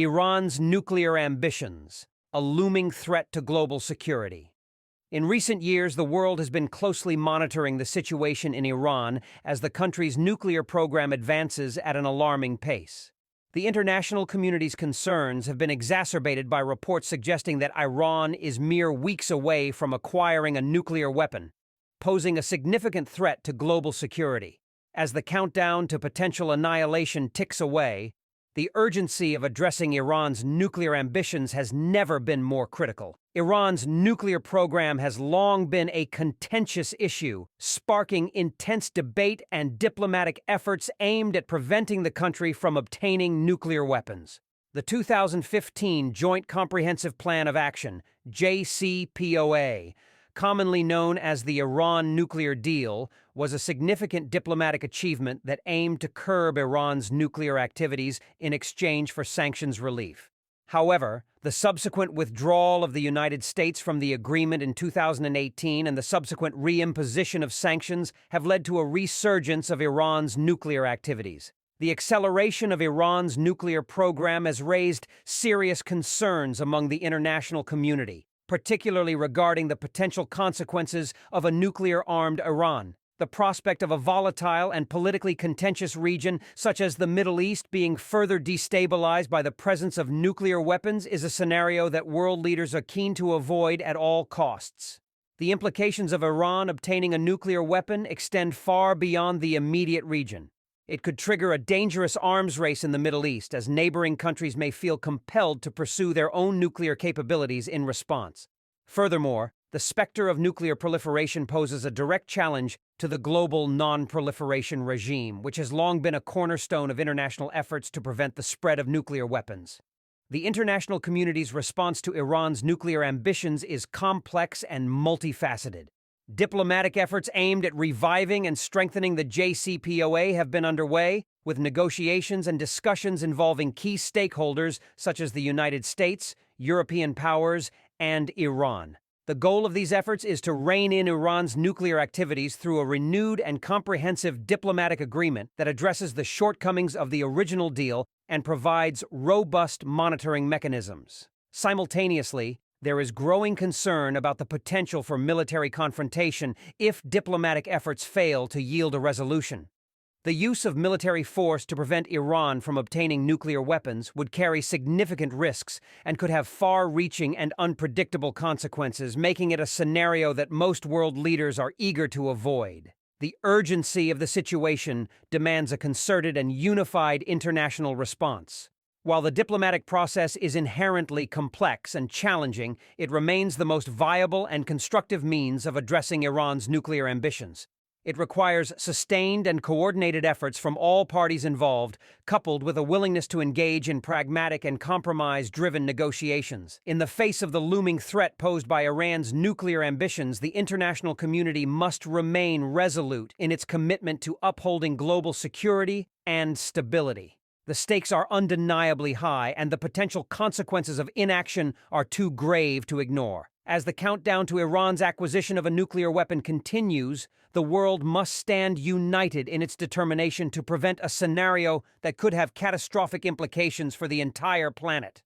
Iran's nuclear ambitions, a looming threat to global security. In recent years, the world has been closely monitoring the situation in Iran as the country's nuclear program advances at an alarming pace. The international community's concerns have been exacerbated by reports suggesting that Iran is mere weeks away from acquiring a nuclear weapon, posing a significant threat to global security. As the countdown to potential annihilation ticks away, the urgency of addressing Iran's nuclear ambitions has never been more critical. Iran's nuclear program has long been a contentious issue, sparking intense debate and diplomatic efforts aimed at preventing the country from obtaining nuclear weapons. The 2015 Joint Comprehensive Plan of Action, JCPOA, commonly known as the Iran nuclear deal, was a significant diplomatic achievement that aimed to curb Iran's nuclear activities in exchange for sanctions relief. However, the subsequent withdrawal of the United States from the agreement in 2018 and the subsequent reimposition of sanctions have led to a resurgence of Iran's nuclear activities. The acceleration of Iran's nuclear program has raised serious concerns among the international community, particularly regarding the potential consequences of a nuclear-armed Iran. The prospect of a volatile and politically contentious region such as the Middle East being further destabilized by the presence of nuclear weapons is a scenario that world leaders are keen to avoid at all costs. The implications of Iran obtaining a nuclear weapon extend far beyond the immediate region. It could trigger a dangerous arms race in the Middle East, as neighboring countries may feel compelled to pursue their own nuclear capabilities in response. Furthermore, the specter of nuclear proliferation poses a direct challenge to the global non-proliferation regime, which has long been a cornerstone of international efforts to prevent the spread of nuclear weapons. The international community's response to Iran's nuclear ambitions is complex and multifaceted. Diplomatic efforts aimed at reviving and strengthening the JCPOA have been underway, with negotiations and discussions involving key stakeholders such as the United States, European powers, and Iran. The goal of these efforts is to rein in Iran's nuclear activities through a renewed and comprehensive diplomatic agreement that addresses the shortcomings of the original deal and provides robust monitoring mechanisms. Simultaneously, there is growing concern about the potential for military confrontation if diplomatic efforts fail to yield a resolution. The use of military force to prevent Iran from obtaining nuclear weapons would carry significant risks and could have far-reaching and unpredictable consequences, making it a scenario that most world leaders are eager to avoid. The urgency of the situation demands a concerted and unified international response. While the diplomatic process is inherently complex and challenging, it remains the most viable and constructive means of addressing Iran's nuclear ambitions. It requires sustained and coordinated efforts from all parties involved, coupled with a willingness to engage in pragmatic and compromise-driven negotiations. In the face of the looming threat posed by Iran's nuclear ambitions, the international community must remain resolute in its commitment to upholding global security and stability. The stakes are undeniably high, and the potential consequences of inaction are too grave to ignore. As the countdown to Iran's acquisition of a nuclear weapon continues, the world must stand united in its determination to prevent a scenario that could have catastrophic implications for the entire planet.